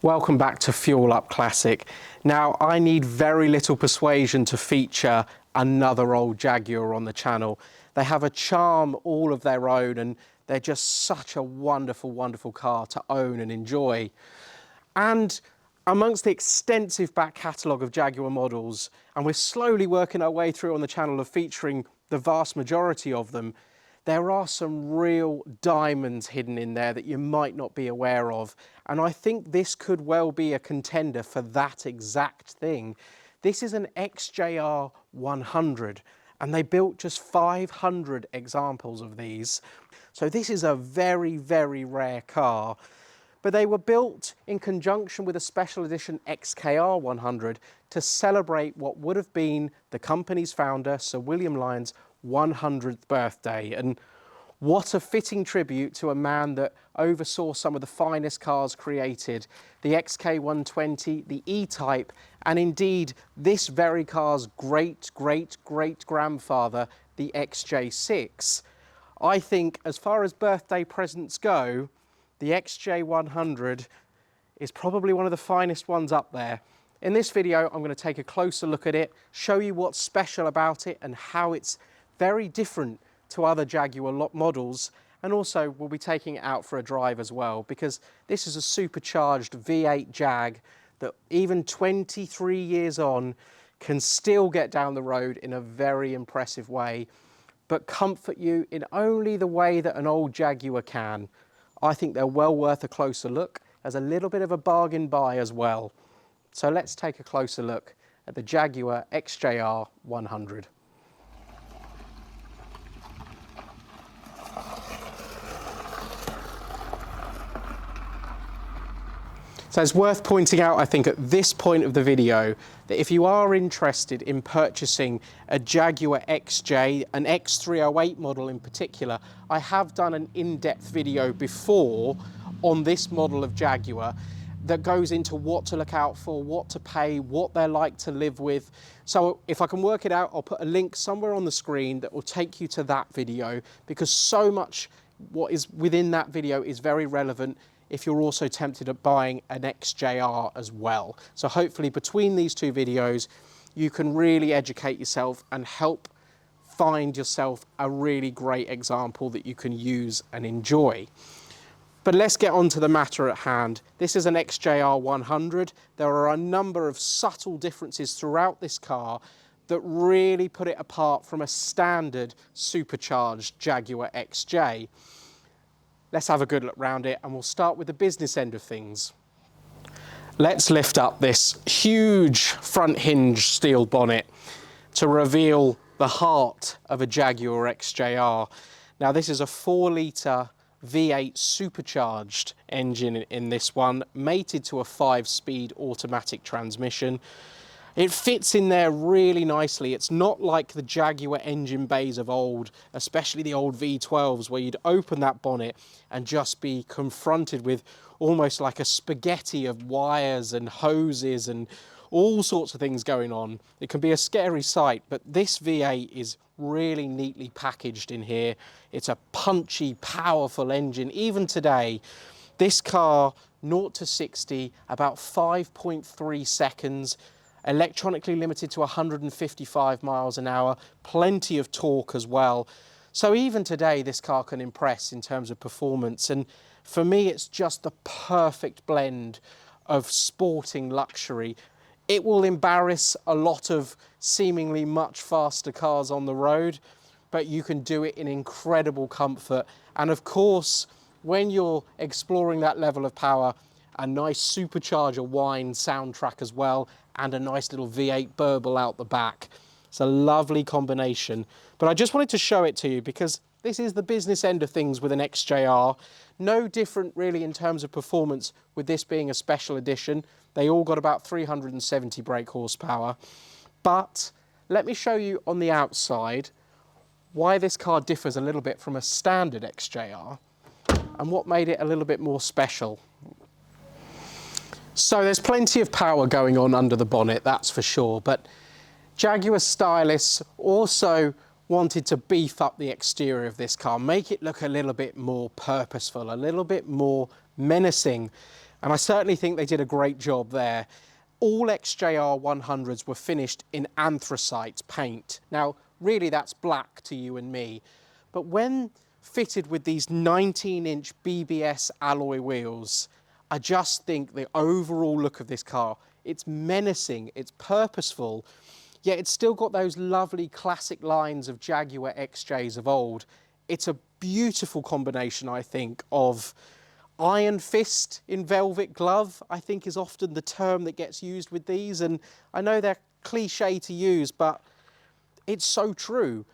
Welcome back to Fuel Up Classic. Now, I need very little persuasion to feature another old Jaguar on the channel. They have a charm all of their own, and they're just such a wonderful, wonderful car to own and enjoy. And amongst the extensive back catalogue of Jaguar models, and we're slowly working our way through on the channel of featuring the vast majority of them, there are some real diamonds hidden in there that you might not be aware of. And I think this could well be a contender for that exact thing. This is an XJR 100, and they built just 500 examples of these. So this is a very, very rare car. But they were built in conjunction with a special edition XKR 100 to celebrate what would have been the company's founder, Sir William Lyons' 100th birthday. And what a fitting tribute to a man that oversaw some of the finest cars created, the XK120, the E-Type, and indeed this very car's great-great-great-grandfather, the XJ6. I think as far as birthday presents go, the XJ100 is probably one of the finest ones up there. In this video, I'm going to take a closer look at it, show you what's special about it and how it's very different to other Jaguar models, and also we'll be taking it out for a drive as well, because this is a supercharged V8 Jag that even 23 years on can still get down the road in a very impressive way, but comfort you in only the way that an old Jaguar can. I think they're well worth a closer look as a little bit of a bargain buy as well. So let's take a closer look at the Jaguar XJR 100. So it's worth pointing out, I think, at this point of the video, that if you are interested in purchasing a Jaguar XJ, an X308 model in particular, I have done an in-depth video before on this model of Jaguar that goes into what to look out for, what to pay, what they're like to live with. So if I can work it out, I'll put a link somewhere on the screen that will take you to that video, because so much what is within that video is very relevant if you're also tempted at buying an XJR as well. So hopefully between these two videos, you can really educate yourself and help find yourself a really great example that you can use and enjoy. But let's get on to the matter at hand. This is an XJR 100. There are a number of subtle differences throughout this car that really put it apart from a standard supercharged Jaguar XJ. Let's have a good look round it, and we'll start with the business end of things. Let's lift up this huge front hinge steel bonnet to reveal the heart of a Jaguar XJR. Now this is a 4-litre V8 supercharged engine in this one, mated to a 5-speed automatic transmission. It fits in there really nicely. It's not like the Jaguar engine bays of old, especially the old V12s, where you'd open that bonnet and just be confronted with almost like a spaghetti of wires and hoses and all sorts of things going on. It can be a scary sight, but this V8 is really neatly packaged in here. It's a punchy, powerful engine. Even today, this car, 0 to 60, about 5.3 seconds, electronically limited to 155 miles an hour, plenty of torque as well. So even today, this car can impress in terms of performance. And for me, it's just the perfect blend of sporting luxury. It will embarrass a lot of seemingly much faster cars on the road, but you can do it in incredible comfort. And of course, when you're exploring that level of power, a nice supercharger whine soundtrack as well, and a nice little V8 burble out the back. It's a lovely combination. But I just wanted to show it to you because this is the business end of things with an XJR. No different really in terms of performance with this being a special edition. They all got about 370 brake horsepower. But let me show you on the outside why this car differs a little bit from a standard XJR and what made it a little bit more special. So there's plenty of power going on under the bonnet, that's for sure, but Jaguar stylists also wanted to beef up the exterior of this car, make it look a little bit more purposeful, a little bit more menacing. And I certainly think they did a great job there. All XJR 100s were finished in anthracite paint. Now, really that's black to you and me, but when fitted with these 19-inch BBS alloy wheels, I just think the overall look of this car, it's menacing, it's purposeful, yet it's still got those lovely classic lines of Jaguar XJs of old. It's a beautiful combination, I think, of iron fist in velvet glove, I think is often the term that gets used with these. And I know they're cliche to use, but it's so true.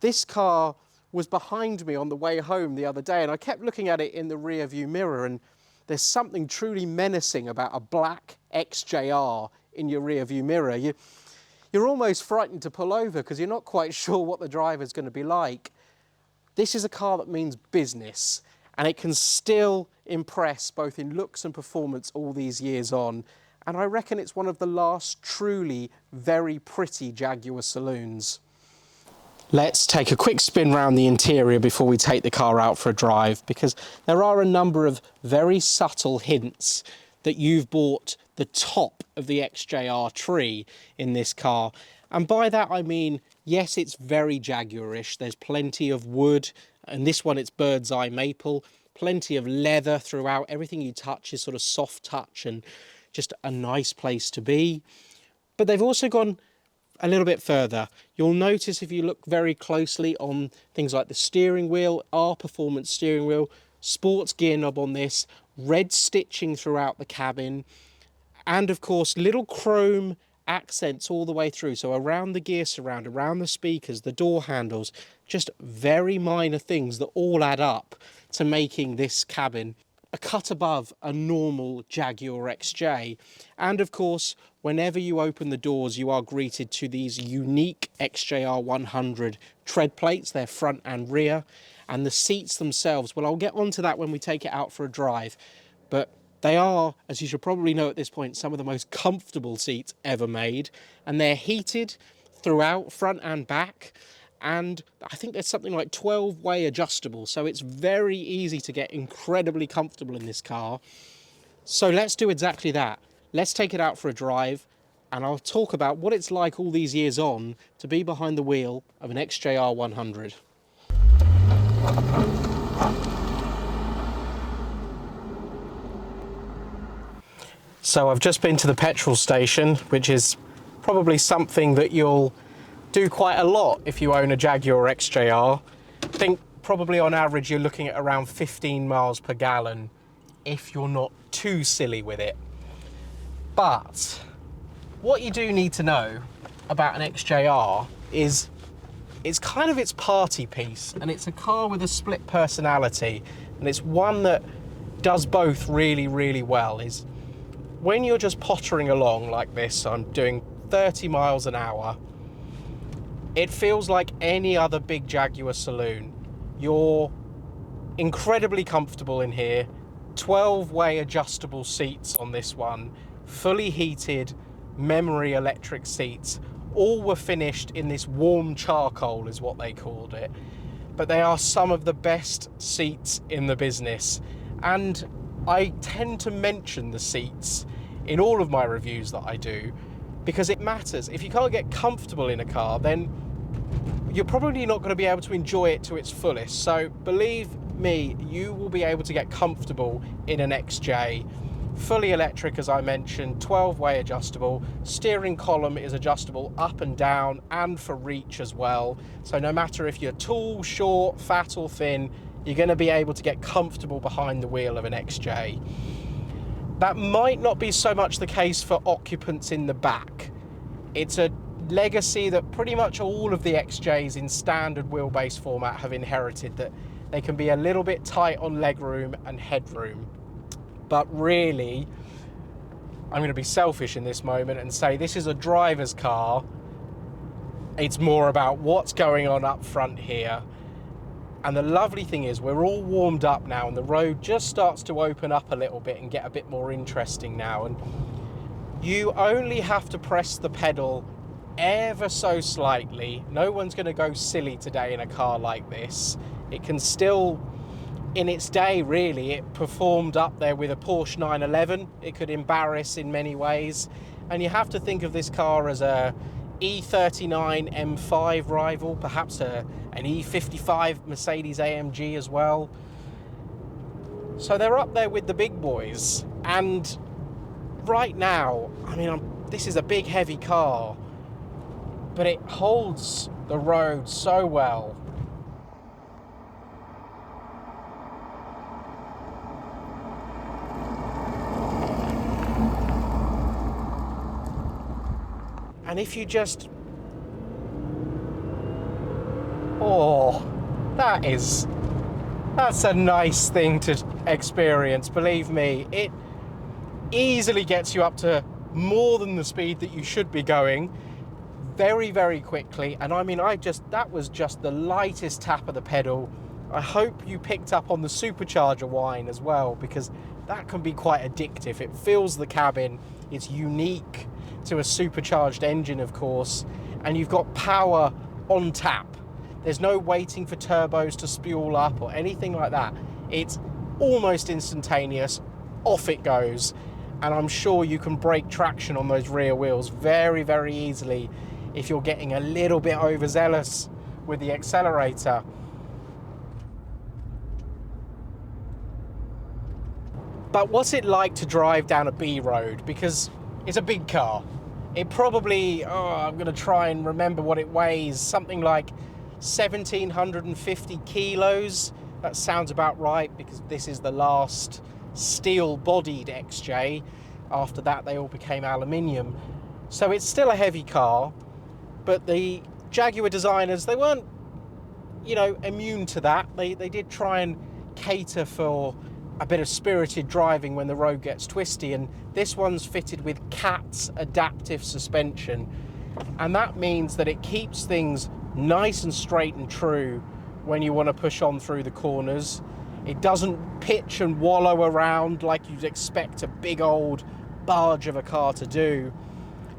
This car was behind me on the way home the other day, and I kept looking at it in the rear view mirror, and there's something truly menacing about a black XJR in your rear view mirror. You're almost frightened to pull over because you're not quite sure what the driver's going to be like. This is a car that means business, and it can still impress both in looks and performance all these years on. And I reckon it's one of the last truly very pretty Jaguar saloons. Let's take a quick spin round the interior before we take the car out for a drive, because there are a number of very subtle hints that you've bought the top of the XJR tree in this car. And by that I mean, yes, it's very Jaguarish. There's plenty of wood, and this one it's bird's eye maple, plenty of leather throughout. Everything you touch is sort of soft touch and just a nice place to be. But they've also gone a little bit further. You'll notice if you look very closely on things like the steering wheel, our performance steering wheel, sports gear knob on this, red stitching throughout the cabin, and of course little chrome accents all the way through. So around the gear surround, around the speakers, the door handles, just very minor things that all add up to making this cabin a cut above a normal Jaguar XJ. And of course, whenever you open the doors, you are greeted to these unique XJR 100 tread plates, they're front and rear, and the seats themselves, well, I'll get onto that when we take it out for a drive, but they are, as you should probably know at this point, some of the most comfortable seats ever made, and they're heated throughout, front and back. And I think there's something like 12-way adjustable, so it's very easy to get incredibly comfortable in this car. So let's do exactly that. Let's take it out for a drive, and I'll talk about what it's like all these years on to be behind the wheel of an XJR 100. So I've just been to the petrol station, which is probably something that you'll do quite a lot if you own a Jaguar XJR. I think probably on average you're looking at around 15 miles per gallon if you're not too silly with it. But what you do need to know about an XJR is it's kind of its party piece, and it's a car with a split personality, and it's one that does both really, really well. Is when you're just pottering along like this, I'm doing 30 miles an hour, it feels like any other big Jaguar saloon. You're incredibly comfortable in here, 12-way adjustable seats on this one, fully heated memory electric seats. All were finished in this warm charcoal is what they called it. But they are some of the best seats in the business. And I tend to mention the seats in all of my reviews that I do, because it matters. If you can't get comfortable in a car, then you're probably not going to be able to enjoy it to its fullest. So believe me, you will be able to get comfortable in an XJ. Fully electric, as I mentioned, 12-way adjustable. Steering column is adjustable up and down and for reach as well. So no matter if you're tall, short, fat or thin, you're going to be able to get comfortable behind the wheel of an XJ. That might not be so much the case for occupants in the back. It's a legacy that pretty much all of the XJs in standard wheelbase format have inherited, that they can be a little bit tight on legroom and headroom. But really, I'm going to be selfish in this moment and say this is a driver's car. It's more about what's going on up front here. And the lovely thing is we're all warmed up now, and the road just starts to open up a little bit and get a bit more interesting now. And you only have to press the pedal ever so slightly. No one's going to go silly today in a car like this. It can still in its day, really, it performed up there with a Porsche 911. It could embarrass in many ways. And you have to think of this car as a E39 M5 rival, perhaps an E55 Mercedes AMG as well. So they're up there with the big boys. And right now, I mean, this is a big, heavy car, but it holds the road so well. And if you just, oh, that's a nice thing to experience. Believe me, it easily gets you up to more than the speed that you should be going very, very quickly. And I mean, that was just the lightest tap of the pedal. I hope you picked up on the supercharger whine as well, because that can be quite addictive. It fills the cabin. It's unique to a supercharged engine, of course, and you've got power on tap. There's no waiting for turbos to spule up or anything like that. It's almost instantaneous. Off it goes. And I'm sure you can break traction on those rear wheels very, very easily if you're getting a little bit overzealous with the accelerator. But what's it like to drive down a B road? Because it's a big car. It probably, I'm going to try and remember what it weighs, something like 1,750 kilos. That sounds about right, because this is the last steel-bodied XJ. After that, they all became aluminium. So it's still a heavy car, but the Jaguar designers, they weren't, immune to that. They did try and cater for a bit of spirited driving when the road gets twisty, and this one's fitted with CAT's adaptive suspension, and that means that it keeps things nice and straight and true when you want to push on through the corners. It doesn't pitch and wallow around like you'd expect a big old barge of a car to do.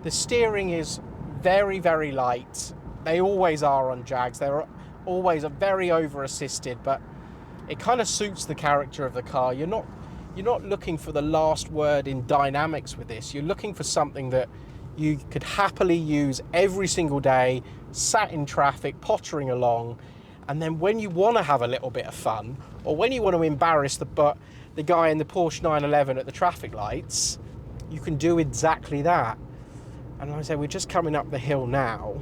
The steering is very, very light. They always are on Jags. They're always very over assisted, but it kind of suits the character of the car. You're not looking for the last word in dynamics with this. You're looking for something that you could happily use every single day, sat in traffic, pottering along, and then when you want to have a little bit of fun, or when you want to embarrass the guy in the Porsche 911 at the traffic lights, you can do exactly that. And like I say, we're just coming up the hill now.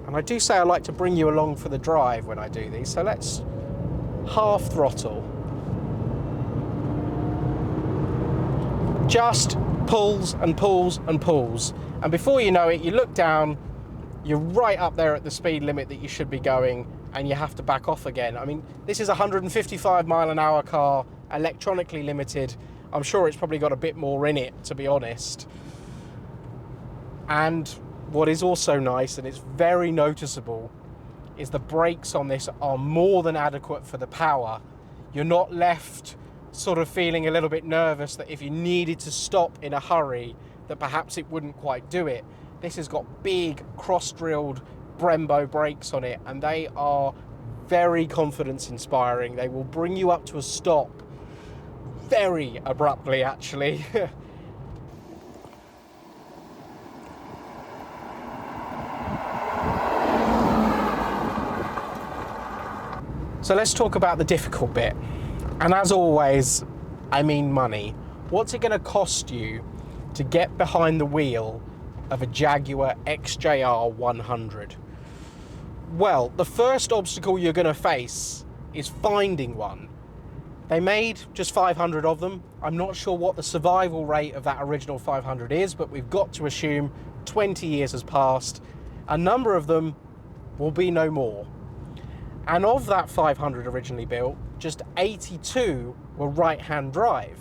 And I do say I like to bring you along for the drive when I do these, so let's half throttle. Just pulls and pulls and pulls. And before you know it, you look down, you're right up there at the speed limit that you should be going, and you have to back off again. I mean, this is a 155 mile an hour car, electronically limited. I'm sure it's probably got a bit more in it, to be honest. And what is also nice, and it's very noticeable, is the brakes on this are more than adequate for the power. You're not left sort of feeling a little bit nervous that if you needed to stop in a hurry, that perhaps it wouldn't quite do it. This has got big cross-drilled Brembo brakes on it, and they are very confidence-inspiring. They will bring you up to a stop very abruptly, actually. So let's talk about the difficult bit. And as always, I mean money. What's it going to cost you to get behind the wheel of a Jaguar XJR 100? Well, the first obstacle you're going to face is finding one. They made just 500 of them. I'm not sure what the survival rate of that original 500 is, but we've got to assume 20 years has passed. A number of them will be no more. And of that 500 originally built, just 82 were right-hand drive.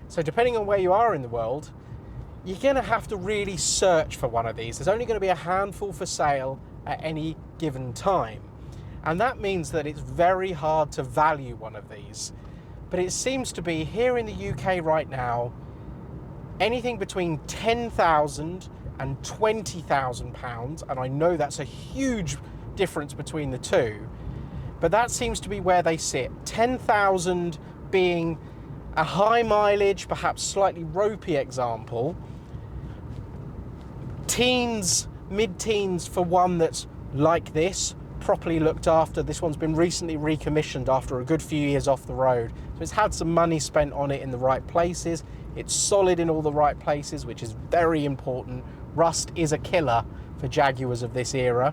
So depending on where you are in the world, you're going to have to really search for one of these. There's only going to be a handful for sale at any given time. And that means that it's very hard to value one of these. But it seems to be, here in the UK right now, anything between £10,000 and £20,000, and I know that's a huge difference between the two, but that seems to be where they sit. 10,000 being a high mileage, perhaps slightly ropey example. Teens, mid-teens for one that's like this, properly looked after. This one's been recently recommissioned after a good few years off the road. So it's had some money spent on it in the right places. It's solid in all the right places, which is very important. Rust is a killer for Jaguars of this era.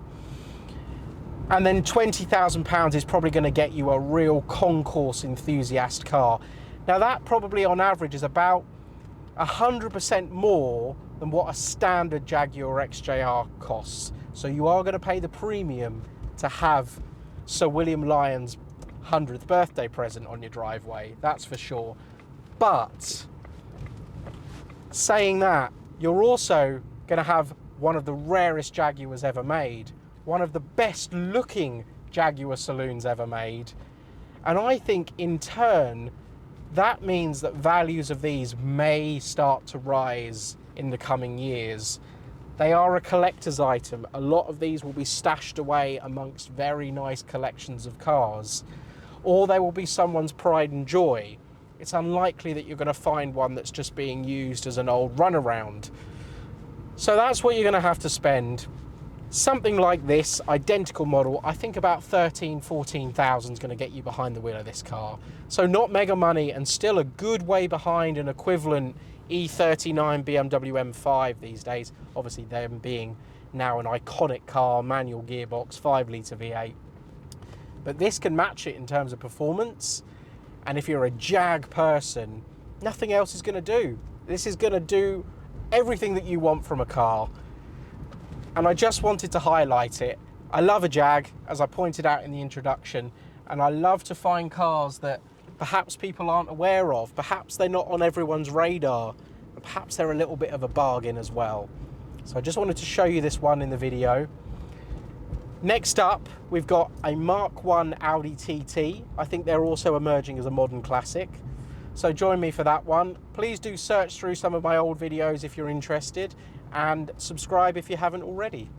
And then £20,000 is probably going to get you a real concourse enthusiast car. Now that probably on average is about 100% more than what a standard Jaguar XJR costs. So you are going to pay the premium to have Sir William Lyons' 100th birthday present on your driveway, that's for sure. But saying that, you're also going to have one of the rarest Jaguars ever made, one of the best looking Jaguar saloons ever made. And I think in turn, that means that values of these may start to rise in the coming years. They are a collector's item. A lot of these will be stashed away amongst very nice collections of cars, or they will be someone's pride and joy. It's unlikely that you're going to find one that's just being used as an old runaround. So that's what you're going to have to spend. Something like this, identical model, I think about 14,000 is going to get you behind the wheel of this car. So not mega money, and still a good way behind an equivalent E39 BMW M5 these days. Obviously them being now an iconic car, manual gearbox, 5-litre V8. But this can match it in terms of performance. And if you're a Jag person, nothing else is going to do. This is going to do everything that you want from a car. And I just wanted to highlight it. I love a Jag, as I pointed out in the introduction, and I love to find cars that perhaps people aren't aware of. Perhaps they're not on everyone's radar, and perhaps they're a little bit of a bargain as well. So I just wanted to show you this one in the video. Next up, we've got a Mark 1 Audi TT. I think they're also emerging as a modern classic. So join me for that one. Please do search through some of my old videos if you're interested, and subscribe if you haven't already.